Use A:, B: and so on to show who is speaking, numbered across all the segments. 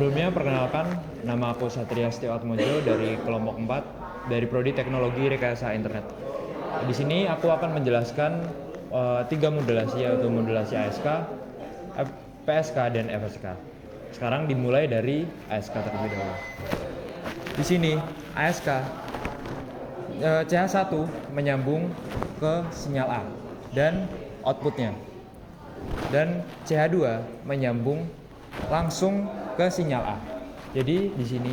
A: Sebelumnya perkenalkan, nama aku Satria Setiawatmojo dari kelompok 4 dari Prodi Teknologi Rekayasa Internet. Di sini aku akan menjelaskan 3 modulasi, yaitu modulasi ASK, PSK, dan FSK. Sekarang dimulai dari ASK terlebih dahulu. Di sini ASK CH1 menyambung ke sinyal A dan outputnya, dan CH2 menyambung langsung ke sinyal A. Jadi di sini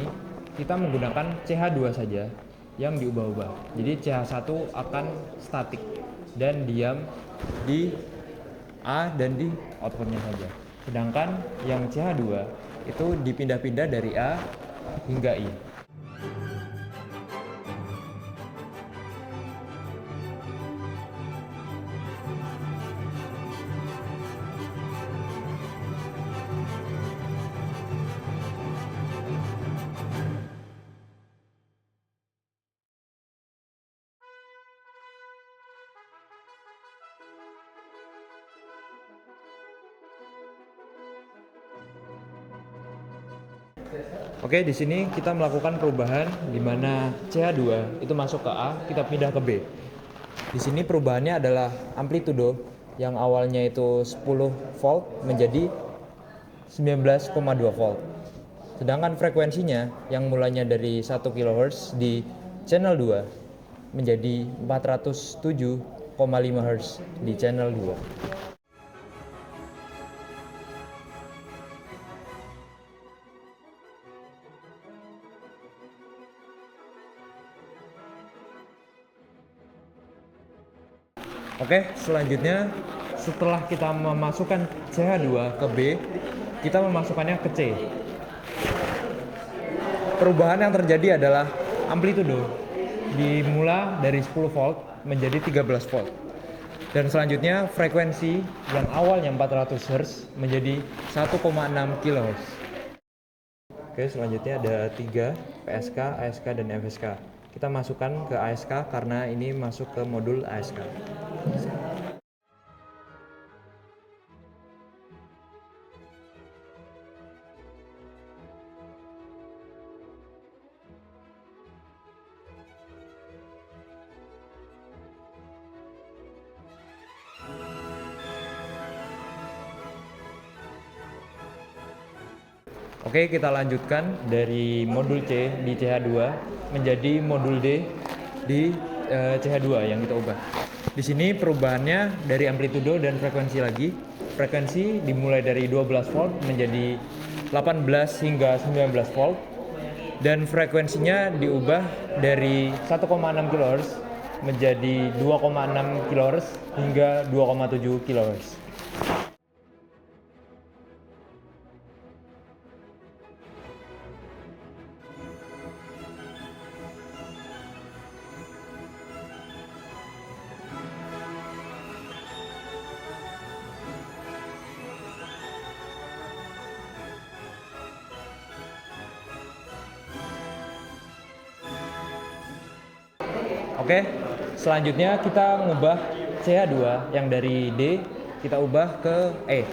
A: kita menggunakan CH2 saja yang diubah-ubah. Jadi CH1 akan statik dan diam di A dan di outputnya saja. Sedangkan yang CH2 itu dipindah-pindah dari A hingga I. Oke, di sini kita melakukan perubahan di mana CH2 itu masuk ke A, kita pindah ke B. Di sini perubahannya adalah amplitudo yang awalnya itu 10 volt menjadi 19,2 volt. Sedangkan frekuensinya yang mulanya dari 1 kHz di channel 2 menjadi 407,5 Hz di channel 2. Oke, selanjutnya setelah kita memasukkan CH2 ke B, kita memasukkannya ke C. Perubahan yang terjadi adalah amplitudo dimulai dari 10 volt menjadi 13 volt. Dan selanjutnya frekuensi yang awalnya 400 Hz menjadi 1,6 kHz. Oke, selanjutnya ada 3, PSK, ASK, dan FSK. Kita masukkan ke ASK karena ini masuk ke modul ASK. Oke, kita lanjutkan dari modul C di CH2 menjadi modul D di CH2 yang kita ubah. Di sini perubahannya dari amplitudo dan frekuensi lagi. Frekuensi dimulai dari 12 volt menjadi 18 hingga 19 volt. Dan frekuensinya diubah dari 1,6 kHz menjadi 2,6 kHz hingga 2,7 kHz. Oke, selanjutnya kita ngubah CH2 yang dari D kita ubah ke E.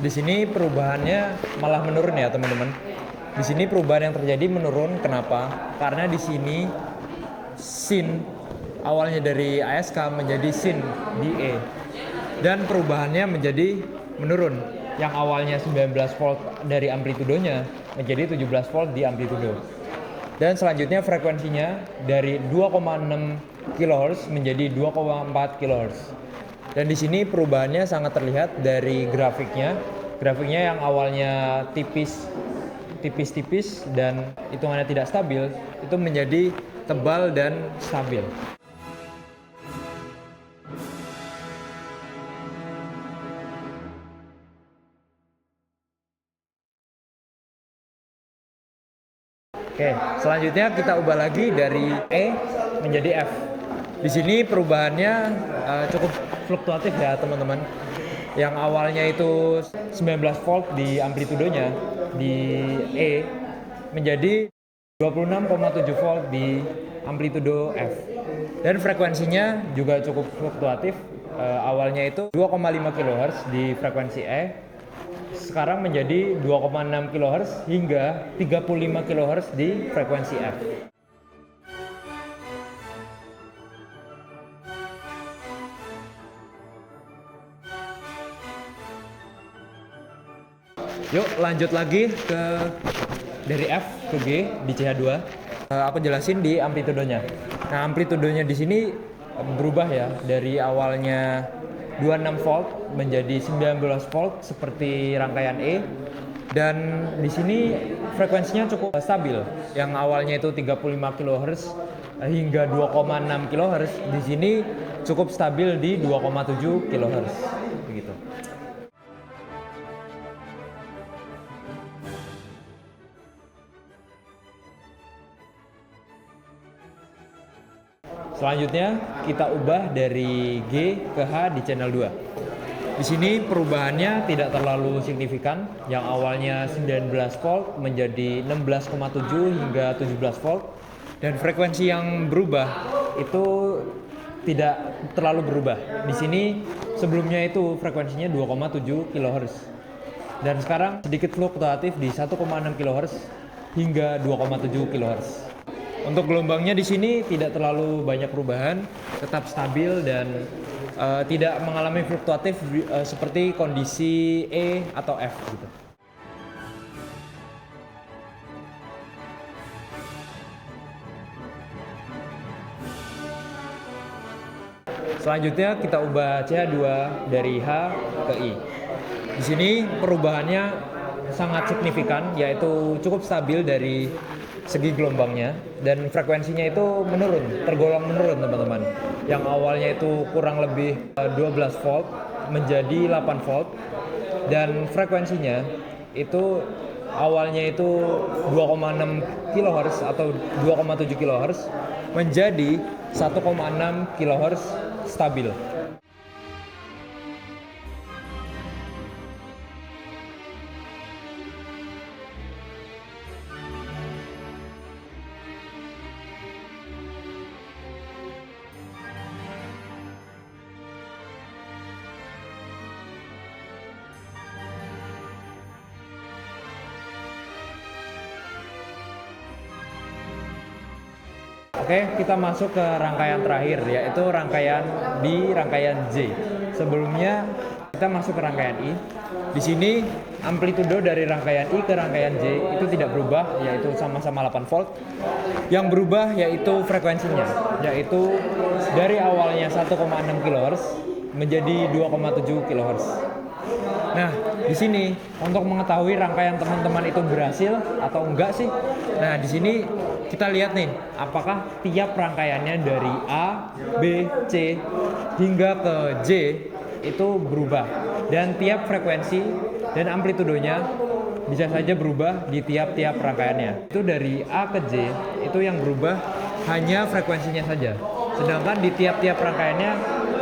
A: Di sini perubahannya malah menurun ya teman-teman. Di sini perubahan yang terjadi menurun. Kenapa? Karena di sini sin awalnya dari ASK menjadi sin di E. Dan perubahannya menjadi menurun. Yang awalnya 19 volt dari amplitudonya menjadi 17 volt di amplitudo. Dan selanjutnya frekuensinya dari 2,6 kHz menjadi 2,4 kHz. Dan di sini perubahannya sangat terlihat dari grafiknya. Grafiknya yang awalnya tipis-tipis dan hitungannya tidak stabil, itu menjadi tebal dan stabil. Oke, selanjutnya kita ubah lagi dari E menjadi F. Di sini perubahannya cukup fluktuatif ya teman-teman. Yang awalnya itu 19 volt di amplitudonya di E menjadi 26,7 volt di amplitudo F. Dan frekuensinya juga cukup fluktuatif. Awalnya itu 2,5 kHz di frekuensi E. sekarang menjadi 2,6 kHz hingga 35 kHz di frekuensi F. Yuk lanjut lagi ke dari F ke G di CH2. Aku jelasin di amplitudenya. Nah, amplitudenya di sini berubah ya, dari awalnya 26 volt menjadi 19 volt seperti rangkaian E, dan di sini frekuensinya cukup stabil. Yang awalnya itu 35 kHz hingga 2,6 kHz, di sini cukup stabil di 2,7 kHz begitu. Selanjutnya kita ubah dari G ke H di channel 2. Di sini perubahannya tidak terlalu signifikan. Yang awalnya 19 volt menjadi 16,7 hingga 17 volt. Dan frekuensi yang berubah itu tidak terlalu berubah. Di sini sebelumnya itu frekuensinya 2,7 kHz. Dan sekarang sedikit fluktuatif di 1,6 kHz hingga 2,7 kHz. Untuk gelombangnya di sini tidak terlalu banyak perubahan, tetap stabil dan tidak mengalami fluktuatif seperti kondisi E atau F gitu. Selanjutnya kita ubah CH2 dari H ke I. Di sini perubahannya sangat signifikan, yaitu cukup stabil dari segi gelombangnya, dan frekuensinya itu tergolong menurun teman-teman. Yang awalnya itu kurang lebih 12 volt menjadi 8 volt, dan frekuensinya itu awalnya itu 2,6 kHz atau 2,7 kHz menjadi 1,6 kHz stabil. Oke, kita masuk ke rangkaian terakhir, yaitu rangkaian J. Sebelumnya kita masuk ke rangkaian I. Di sini amplitudo dari rangkaian I ke rangkaian J itu tidak berubah, yaitu sama-sama 8 volt. Yang berubah yaitu frekuensinya, yaitu dari awalnya 1,6 kHz menjadi 2,7 kHz. Nah, di sini untuk mengetahui rangkaian teman-teman itu berhasil atau enggak sih? Nah, di sini kita lihat nih, apakah tiap rangkaiannya dari A, B, C hingga ke J itu berubah, dan tiap frekuensi dan amplitudonya bisa saja berubah di tiap-tiap rangkaiannya. Itu dari A ke J itu yang berubah hanya frekuensinya saja, sedangkan di tiap-tiap rangkaiannya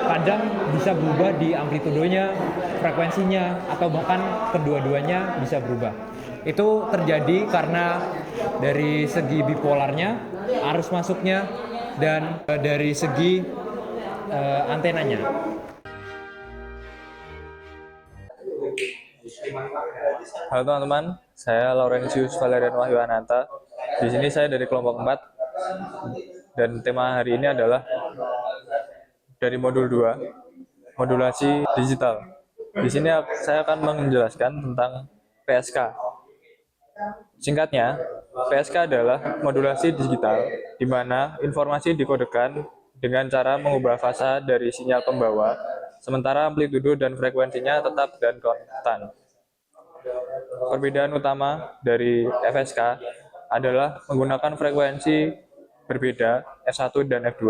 A: kadang bisa berubah di amplitudonya, frekuensinya, atau bahkan kedua-duanya bisa berubah. Itu terjadi karena dari segi bipolarnya, arus masuknya, dan dari segi antenanya.
B: Halo teman-teman, saya Laurentius Valerian Wahyu Ananta. Di sini saya dari kelompok 4 dan tema hari ini adalah dari modul 2, modulasi digital. Di sini saya akan menjelaskan tentang PSK. Singkatnya, PSK adalah modulasi digital di mana informasi dikodekan dengan cara mengubah fasa dari sinyal pembawa, sementara amplitudo dan frekuensinya tetap dan konstan. Perbedaan utama dari FSK adalah menggunakan frekuensi berbeda F1 dan F2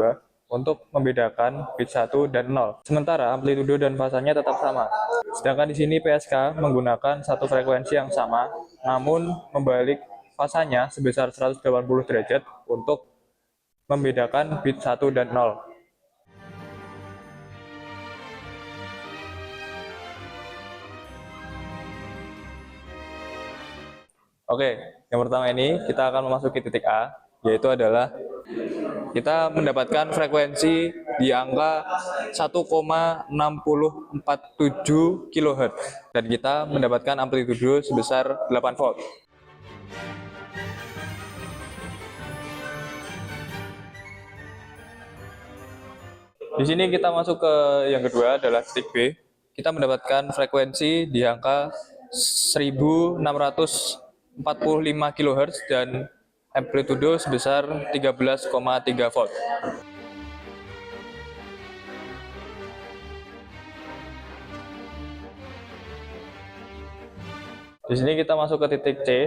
B: untuk membedakan bit 1 dan 0. Sementara amplitudo dan fasanya tetap sama. Sedangkan di sini PSK menggunakan satu frekuensi yang sama, namun membalik fasanya sebesar 180 derajat untuk membedakan bit 1 dan 0. Oke, yang pertama ini kita akan memasuki titik A, yaitu adalah kita mendapatkan frekuensi di angka 1,6047 kHz dan kita mendapatkan amplitudo sebesar 8 volt. Di sini kita masuk ke yang kedua adalah titik B. Kita mendapatkan frekuensi di angka 1645 kHz dan amplitudo sebesar 13,3 volt. Di sini kita masuk ke titik C,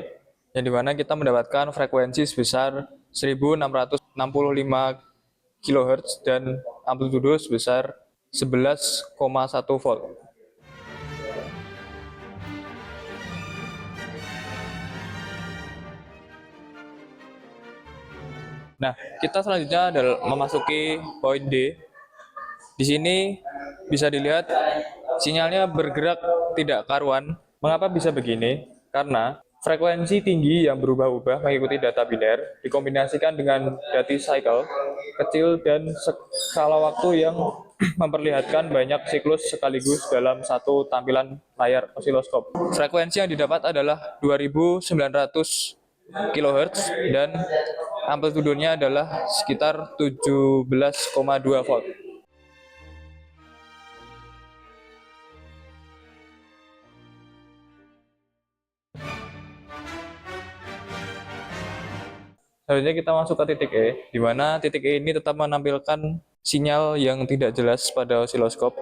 B: yang dimana kita mendapatkan frekuensi sebesar 1665 kHz dan amplitudo sebesar 11,1 volt. Nah, kita selanjutnya adalah memasuki poin D. Di sini bisa dilihat sinyalnya bergerak tidak karuan. Mengapa bisa begini? Karena frekuensi tinggi yang berubah-ubah mengikuti data biner dikombinasikan dengan data cycle kecil dan skala waktu yang memperlihatkan banyak siklus sekaligus dalam satu tampilan layar osiloskop. Frekuensi yang didapat adalah 2900 kHz dan amplitudonya adalah sekitar 17,2 volt. Selanjutnya kita masuk ke titik E, di mana titik E ini tetap menampilkan sinyal yang tidak jelas pada osiloskop.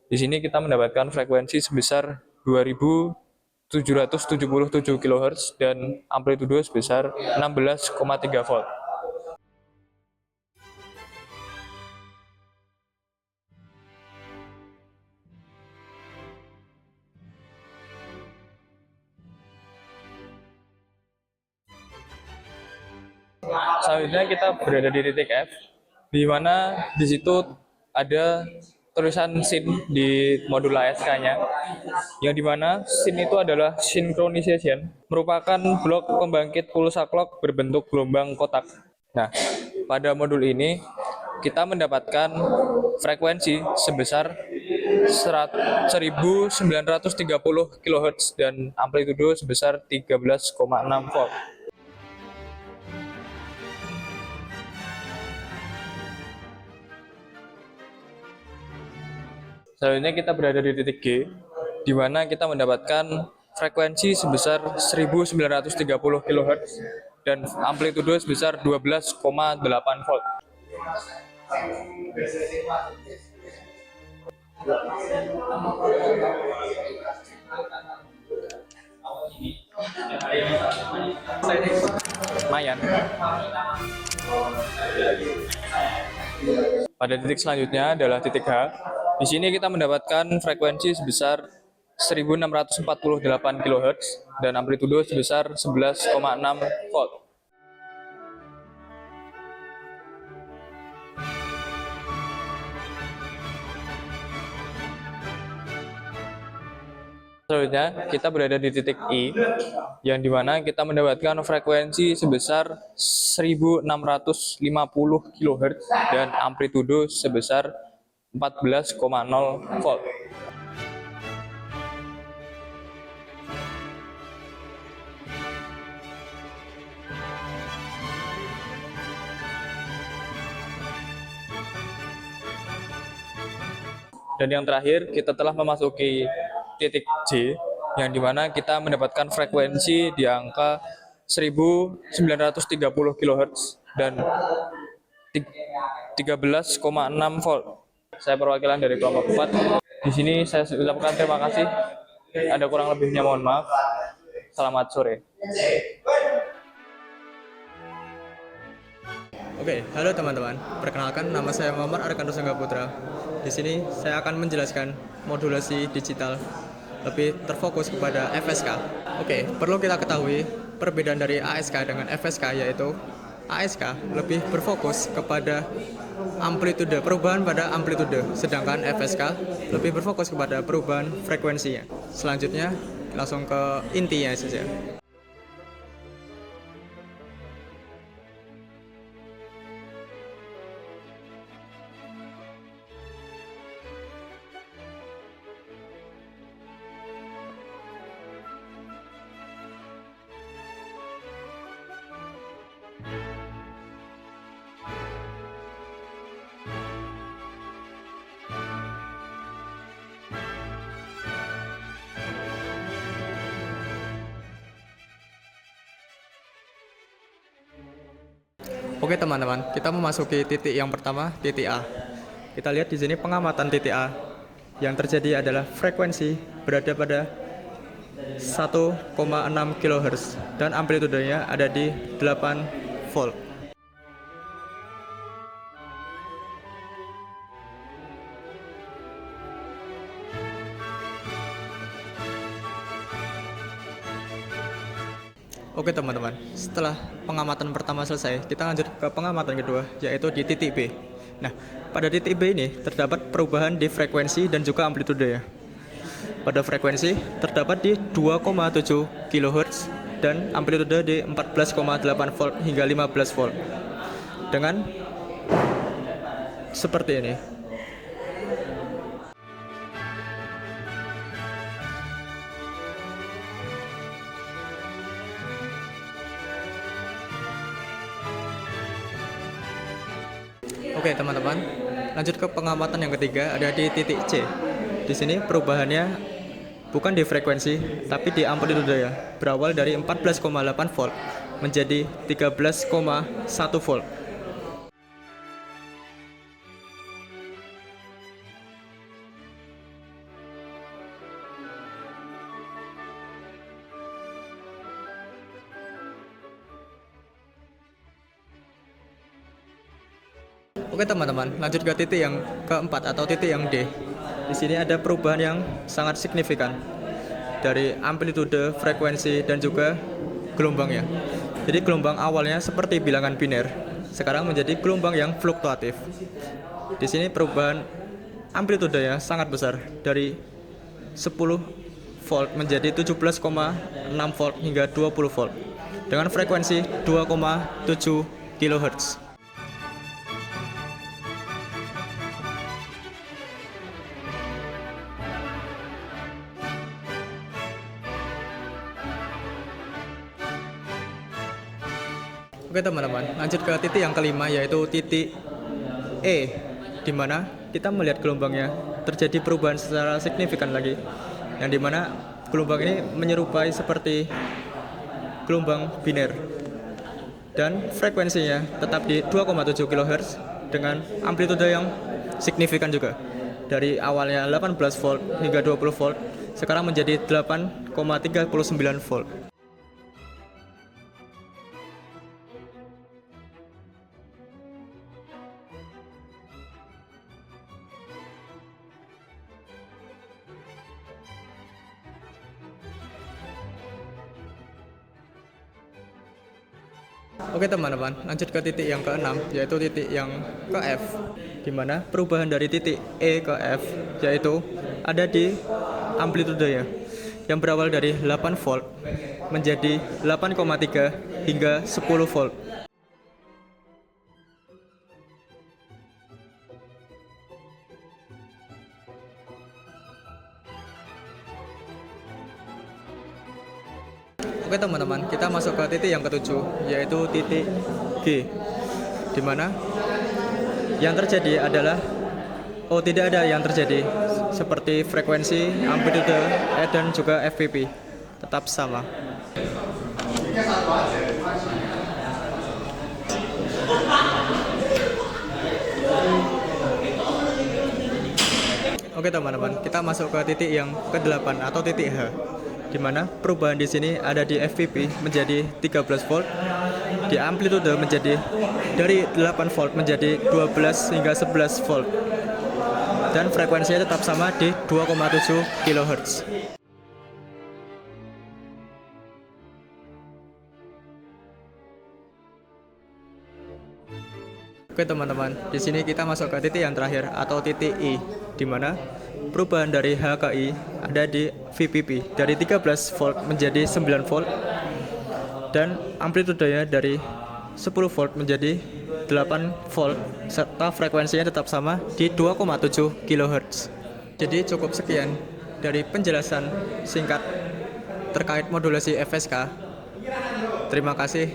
B: Di sini kita mendapatkan frekuensi sebesar 2777 kHz dan amplitudo sebesar 16,3 volt. Selanjutnya kita berada di titik F, di mana di situ ada tulisan SYN di modul ASK-nya, yang dimana SYN itu adalah synchronization, merupakan blok pembangkit pulsa clock berbentuk gelombang kotak. Nah, pada modul ini kita mendapatkan frekuensi sebesar 1930 kHz dan amplitudo sebesar 13,6 volt. Selanjutnya kita berada di titik G, di mana kita mendapatkan frekuensi sebesar 1930 kHz dan amplitudo sebesar 12,8 volt. Lumayan. Pada titik selanjutnya adalah titik H. Di sini kita mendapatkan frekuensi sebesar 1648 kHz dan amplitudo sebesar 11,6 volt. Selanjutnya kita berada di titik I, yang dimana kita mendapatkan frekuensi sebesar 1650 kHz dan amplitudo sebesar 14,0 volt. Dan yang terakhir, kita telah memasuki titik J, yang dimana kita mendapatkan frekuensi di angka 1930 kHz dan 13,6 volt. Saya perwakilan dari kelompok 4. Di sini saya ucapkan terima kasih. Ada kurang lebihnya mohon maaf. Selamat sore.
C: Oke, halo teman-teman. Perkenalkan, nama saya Muhammad Arkanto Sangga Putra. Di sini saya akan menjelaskan modulasi digital lebih terfokus kepada FSK. Oke, perlu kita ketahui perbedaan dari ASK dengan FSK, yaitu ASK lebih berfokus kepada amplitude, perubahan pada amplitude, sedangkan FSK lebih berfokus kepada perubahan frekuensinya. Selanjutnya langsung ke intinya saja. Oke teman-teman, kita memasuki titik yang pertama, titik A. Kita lihat di sini pengamatan titik A. Yang terjadi adalah frekuensi berada pada 1,6 kHz dan amplitudenya ada di 8 volt. Oke teman-teman, setelah pengamatan pertama selesai, kita lanjut ke pengamatan kedua, yaitu di titik B. Nah, pada titik B ini terdapat perubahan di frekuensi dan juga amplitude ya. Pada frekuensi terdapat di 2,7 kHz dan amplitude di 14,8 volt hingga 15 volt. Dengan seperti ini. Oke teman-teman, lanjut ke pengamatan yang ketiga, ada di titik C. Di sini perubahannya bukan di frekuensi, tapi di amplitude ya. Berawal dari 14,8 volt menjadi 13,1 volt. Oke teman-teman, lanjut ke titik yang keempat atau titik yang D. Di sini ada perubahan yang sangat signifikan dari amplitude, frekuensi, dan juga gelombangnya. Jadi gelombang awalnya seperti bilangan biner, sekarang menjadi gelombang yang fluktuatif. Di sini perubahan amplitudenya sangat besar dari 10 volt menjadi 17,6 volt hingga 20 volt dengan frekuensi 2,7 kHz. Oke teman-teman, lanjut ke titik yang kelima, yaitu titik E, di mana kita melihat gelombangnya terjadi perubahan secara signifikan lagi, yang dimana gelombang ini menyerupai seperti gelombang biner dan frekuensinya tetap di 2,7 kHz dengan amplitude yang signifikan juga dari awalnya 18 volt hingga 20 volt sekarang menjadi 8,39 volt. Oke teman-teman, lanjut ke titik yang keenam, yaitu titik yang ke F, di mana perubahan dari titik E ke F yaitu ada di amplitude ya, yang berawal dari 8 volt menjadi 8,3 hingga 10 volt. Oke teman-teman, kita masuk ke titik yang ketujuh, yaitu titik G, di mana yang terjadi adalah tidak ada yang terjadi seperti frekuensi, amplitude, dan juga FPP tetap sama. Oke teman-teman, kita masuk ke titik yang ke-8 atau titik H, di mana perubahan di sini ada di FPP menjadi 13 volt, di amplitude menjadi dari 8 volt menjadi 12 hingga 11 volt, dan frekuensinya tetap sama di 2,7 kHz. Oke teman-teman, di sini kita masuk ke titik yang terakhir atau titik I, di mana perubahan dari H ke I ada di VPP dari 13 volt menjadi 9 volt dan amplitudenya dari 10 volt menjadi 8 volt serta frekuensinya tetap sama di 2,7 kHz. Jadi cukup sekian dari penjelasan singkat terkait modulasi FSK. Terima kasih.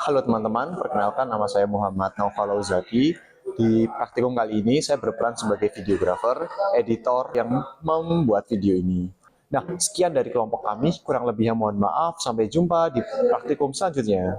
D: Halo teman-teman, perkenalkan nama saya Muhammad Naufal Auzaki. Di praktikum kali ini saya berperan sebagai videografer, editor yang membuat video ini. Nah, sekian dari kelompok kami, kurang lebihnya mohon maaf, sampai jumpa di praktikum selanjutnya.